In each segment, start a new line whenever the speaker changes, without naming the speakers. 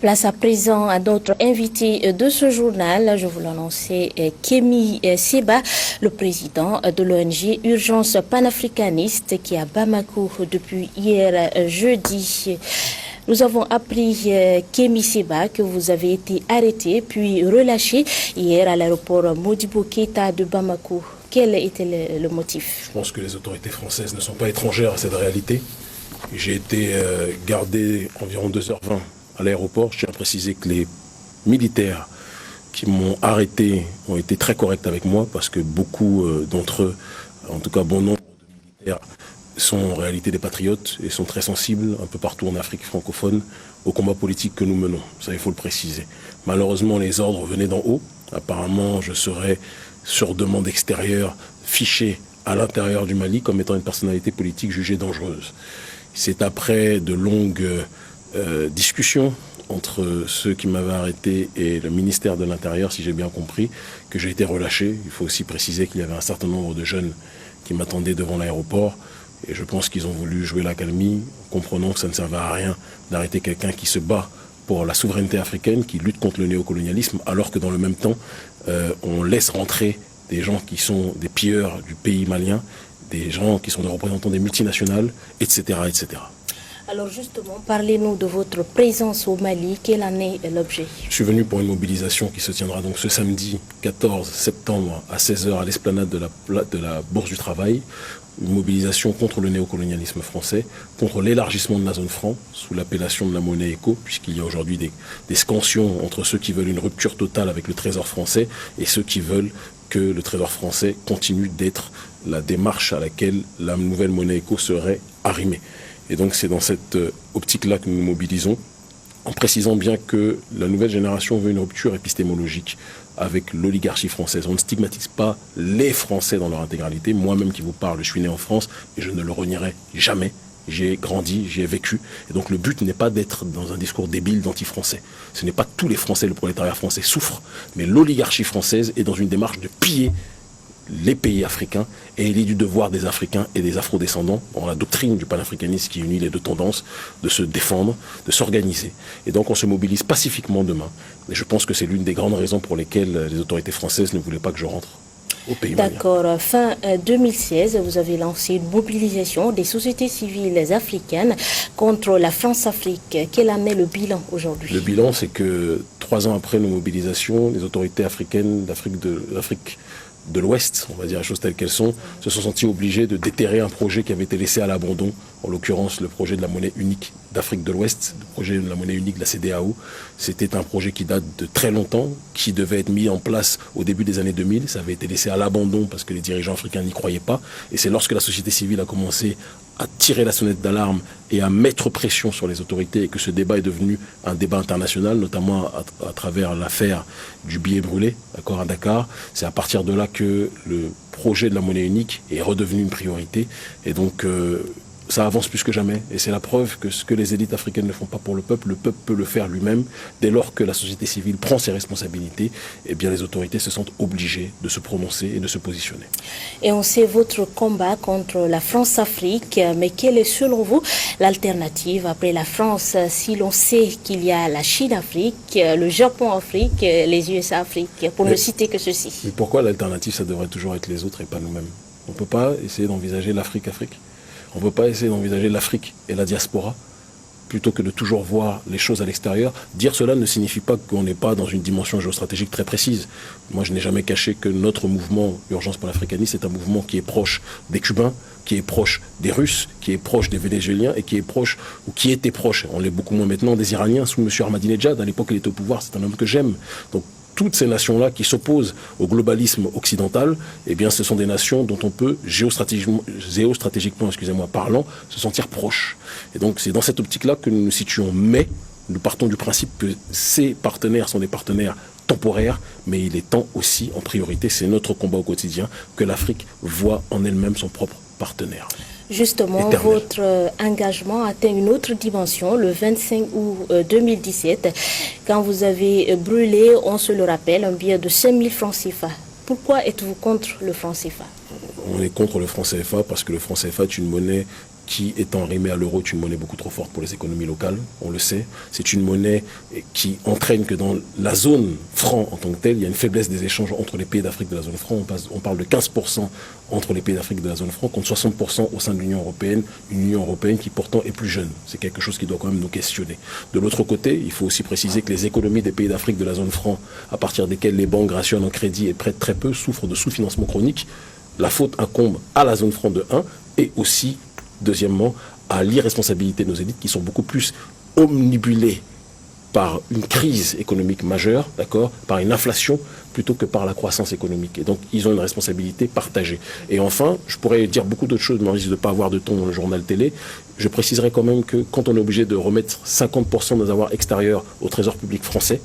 Place à présent à notre invité de ce journal. Je vous l'annonçais, Kémi Séba, le président de l'ONG Urgence panafricaniste qui est à Bamako depuis hier jeudi. Nous avons appris, Kémi Séba, que vous avez été arrêté puis relâché hier à l'aéroport Modibo Keïta de Bamako. Quel était le motif?
Je pense que les autorités françaises ne sont pas étrangères à cette réalité. J'ai été gardé environ 2h20 à l'aéroport. Je tiens à préciser que les militaires qui m'ont arrêté ont été très corrects avec moi parce que beaucoup d'entre eux, en tout cas bon nombre de militaires, sont en réalité des patriotes et sont très sensibles un peu partout en Afrique francophone au combat politique que nous menons. Ça, il faut le préciser. Malheureusement, les ordres venaient d'en haut. Apparemment, je serais, sur demande extérieure, fiché à l'intérieur du Mali comme étant une personnalité politique jugée dangereuse. C'est après de longues discussions entre ceux qui m'avaient arrêté et le ministère de l'Intérieur, si j'ai bien compris, que j'ai été relâché. Il faut aussi préciser qu'il y avait un certain nombre de jeunes qui m'attendaient devant l'aéroport. Et je pense qu'ils ont voulu jouer l'accalmie, comprenant que ça ne servait à rien d'arrêter quelqu'un qui se bat pour la souveraineté africaine, qui lutte contre le néocolonialisme, alors que dans le même temps, on laisse rentrer des gens qui sont des pilleurs du pays malien, des gens qui sont des représentants des multinationales, etc., etc.
Alors justement, parlez-nous de votre présence au Mali. Quel en est l'objet?
Je suis venu pour une mobilisation qui se tiendra donc ce samedi 14 septembre à 16h à l'esplanade de la Bourse du Travail. Une mobilisation contre le néocolonialisme français, contre l'élargissement de la zone franc, sous l'appellation de la monnaie éco, puisqu'il y a aujourd'hui des scansions entre ceux qui veulent une rupture totale avec le trésor français et ceux qui veulent que le trésor français continue d'être la démarche à laquelle la nouvelle monnaie éco serait arrimée. Et donc c'est dans cette optique-là que nous nous mobilisons, en précisant bien que la nouvelle génération veut une rupture épistémologique avec l'oligarchie française. On ne stigmatise pas les Français dans leur intégralité. Moi-même qui vous parle, je suis né en France et je ne le renierai jamais. J'ai grandi, j'y ai vécu. Et donc le but n'est pas d'être dans un discours débile d'anti-français. Ce n'est pas tous les Français, le prolétariat français souffre, mais l'oligarchie française est dans une démarche de piller les pays africains, et il est du devoir des Africains et des Afro-descendants, dans la doctrine du panafricanisme qui unit les deux tendances, de se défendre, de s'organiser. Et donc on se mobilise pacifiquement demain. Et je pense que c'est l'une des grandes raisons pour lesquelles les autorités françaises ne voulaient pas que je rentre au pays malien.
D'accord. Fin 2016, vous avez lancé une mobilisation des sociétés civiles africaines contre la France-Afrique. Quel en est le bilan aujourd'hui?
Le bilan, c'est que 3 ans après nos mobilisations, les autorités africaines d'Afrique de l'Ouest, on va dire les choses telles qu'elles sont, se sont sentis obligés de déterrer un projet qui avait été laissé à l'abandon, en l'occurrence le projet de la monnaie unique d'Afrique de l'Ouest, le projet de la monnaie unique de la CEDEAO. C'était un projet qui date de très longtemps, qui devait être mis en place au début des années 2000. Ça avait été laissé à l'abandon parce que les dirigeants africains n'y croyaient pas. Et c'est lorsque la société civile a commencé à tirer la sonnette d'alarme et à mettre pression sur les autorités et que ce débat est devenu un débat international, notamment à travers l'affaire du billet brûlé, d'accord, à Dakar. C'est à partir de là que le projet de la monnaie unique est redevenu une priorité. Et donc, ça avance plus que jamais. Et c'est la preuve que ce que les élites africaines ne font pas pour le peuple peut le faire lui-même. Dès lors que la société civile prend ses responsabilités, eh bien les autorités se sentent obligées de se prononcer et de se positionner.
Et on sait votre combat contre la France-Afrique, mais quelle est selon vous l'alternative après la France, si l'on sait qu'il y a la Chine-Afrique, le Japon-Afrique, les USA-Afrique, pour ne citer que ceci?
Mais pourquoi l'alternative, ça devrait toujours être les autres et pas nous-mêmes? On ne peut pas essayer d'envisager l'Afrique-Afrique. On ne peut pas essayer d'envisager l'Afrique et la diaspora plutôt que de toujours voir les choses à l'extérieur. Dire cela ne signifie pas qu'on n'est pas dans une dimension géostratégique très précise. Moi, je n'ai jamais caché que notre mouvement Urgence panafricaniste est un mouvement qui est proche des Cubains, qui est proche des Russes, qui est proche des Vénézuéliens et qui est proche, ou qui était proche, on l'est beaucoup moins maintenant, des Iraniens sous M. Ahmadinejad. À l'époque, il était au pouvoir, c'est un homme que j'aime. Donc, toutes ces nations-là qui s'opposent au globalisme occidental, eh bien, ce sont des nations dont on peut, géostratégiquement parlant, se sentir proche. Et donc, c'est dans cette optique-là que nous nous situons. Mais, nous partons du principe que ces partenaires sont des partenaires temporaires, mais il est temps aussi, en priorité, c'est notre combat au quotidien, que l'Afrique voit en elle-même son propre partenaire.
Justement,
éternel.
Votre engagement atteint une autre dimension le 25 août 2017, quand vous avez brûlé, on se le rappelle, un billet de 5000 francs CFA. Pourquoi êtes-vous contre le franc CFA?
On est contre le franc CFA parce que le franc CFA est une monnaie qui, étant arrimée à l'euro, est une monnaie beaucoup trop forte pour les économies locales, on le sait. C'est une monnaie qui entraîne que dans la zone franc en tant que telle, il y a une faiblesse des échanges entre les pays d'Afrique de la zone franc. On parle de 15% entre les pays d'Afrique de la zone franc, contre 60% au sein de l'Union européenne, une Union européenne qui pourtant est plus jeune. C'est quelque chose qui doit quand même nous questionner. De l'autre côté, il faut aussi préciser que les économies des pays d'Afrique de la zone franc, à partir desquelles les banques rationnent en crédit et prêtent très peu, souffrent de sous-financement chronique. La faute incombe à la zone franc de 1 et aussi, deuxièmement, à l'irresponsabilité de nos élites qui sont beaucoup plus omnibulées par une crise économique majeure, d'accord, par une inflation, plutôt que par la croissance économique. Et donc, ils ont une responsabilité partagée. Et enfin, je pourrais dire beaucoup d'autres choses, mais on risque de ne pas avoir de ton dans le journal télé. Je préciserai quand même que quand on est obligé de remettre 50% de nos avoirs extérieurs au trésor public français,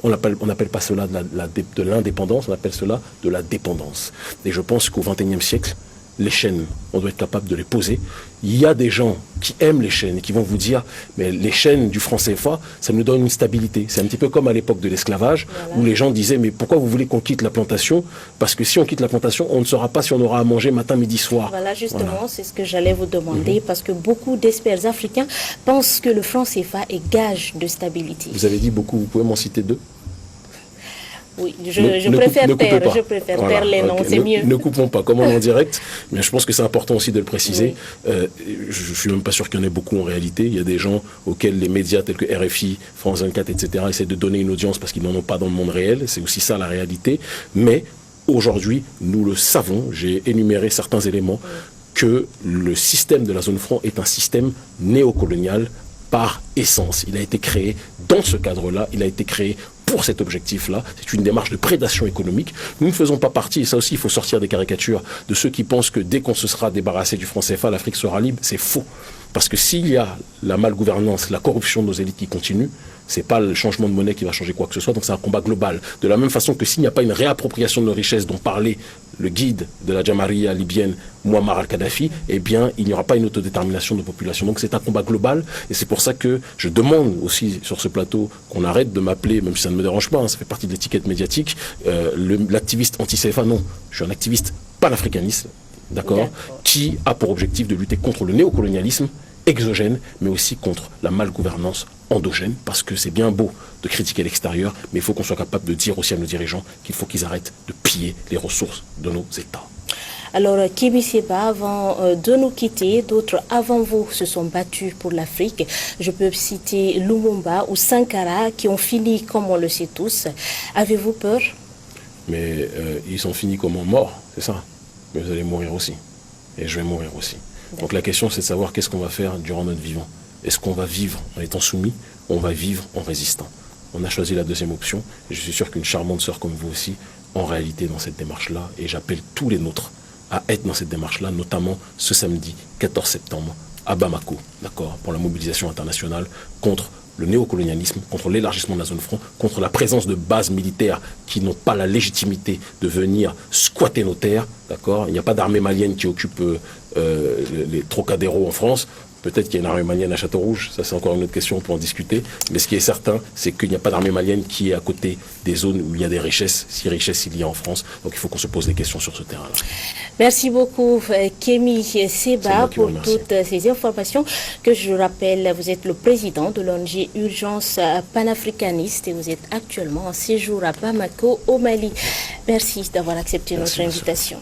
on n'appelle pas cela de l'indépendance, on appelle cela de la dépendance. Et je pense qu'au XXIe siècle, les chaînes, on doit être capable de les poser. Il y a des gens qui aiment les chaînes et qui vont vous dire, mais les chaînes du franc CFA, ça nous donne une stabilité. C'est un petit peu comme à l'époque de l'esclavage, où les gens disaient, mais pourquoi vous voulez qu'on quitte la plantation? Parce que si on quitte la plantation, on ne saura pas si on aura à manger matin, midi, soir.
Voilà, justement, c'est ce que j'allais vous demander, parce que beaucoup d'experts africains pensent que le franc CFA est gage de stabilité.
Vous avez dit beaucoup, vous pouvez m'en citer 2?
Oui, je préfère taire les noms, c'est mieux.
Ne coupons pas, comme on est en direct, mais je pense que c'est important aussi de le préciser. Oui. Je ne suis même pas sûr qu'il y en ait beaucoup en réalité. Il y a des gens auxquels les médias tels que RFI, France 24, etc. essaient de donner une audience parce qu'ils n'en ont pas dans le monde réel. C'est aussi ça la réalité. Mais aujourd'hui, nous le savons, j'ai énuméré certains éléments, que le système de la zone franc est un système néocolonial par essence. Il a été créé dans ce cadre-là, il a été créé pour cet objectif-là. C'est une démarche de prédation économique. Nous ne faisons pas partie, et ça aussi il faut sortir des caricatures, de ceux qui pensent que dès qu'on se sera débarrassé du franc CFA, l'Afrique sera libre. C'est faux. Parce que s'il y a la malgouvernance, la corruption de nos élites qui continue, c'est pas le changement de monnaie qui va changer quoi que ce soit, donc c'est un combat global. De la même façon que s'il n'y a pas une réappropriation de nos richesses dont parlait le guide de la Jamaria libyenne, Muammar al-Kadhafi, eh bien, il n'y aura pas une autodétermination de population. Donc c'est un combat global, et c'est pour ça que je demande aussi sur ce plateau qu'on arrête de m'appeler, même si ça ne me dérange pas, hein, ça fait partie de l'étiquette médiatique, l'activiste anti-CFA. Non, je suis un activiste panafricaniste, d'accord, qui a pour objectif de lutter contre le néocolonialisme exogène, mais aussi contre la malgouvernance endogène, parce que c'est bien beau de critiquer l'extérieur, mais il faut qu'on soit capable de dire aussi à nos dirigeants qu'il faut qu'ils arrêtent de piller les ressources de nos États.
Alors, Kémi Séba, avant de nous quitter, d'autres avant vous se sont battus pour l'Afrique. Je peux citer Lumumba ou Sankara, qui ont fini comme on le sait tous. Avez-vous peur?
Mais ils sont finis comme morts, c'est ça. Mais vous allez mourir aussi. Et je vais mourir aussi. Donc la question, c'est de savoir qu'est-ce qu'on va faire durant notre vivant. Est-ce qu'on va vivre en étant soumis? On va vivre en résistant. On a choisi la deuxième option. Et je suis sûr qu'une charmante sœur comme vous aussi, en réalité, dans cette démarche-là, et j'appelle tous les nôtres à être dans cette démarche-là, notamment ce samedi 14 septembre à Bamako, d'accord, pour la mobilisation internationale contre le néocolonialisme, contre l'élargissement de la zone franc, contre la présence de bases militaires qui n'ont pas la légitimité de venir squatter nos terres, d'accord. Il n'y a pas d'armée malienne qui occupe les Trocadéro en France. Peut-être qu'il y a une armée malienne à Château-Rouge, ça c'est encore une autre question, on peut en discuter. Mais ce qui est certain, c'est qu'il n'y a pas d'armée malienne qui est à côté des zones où il y a des richesses, si richesses il y a en France. Donc il faut qu'on se pose des questions sur ce terrain-là.
Merci beaucoup Kémi Séba pour toutes ces informations. Que je rappelle, vous êtes le président de l'ONG Urgence panafricaniste et vous êtes actuellement en séjour à Bamako au Mali. Merci d'avoir accepté notre invitation.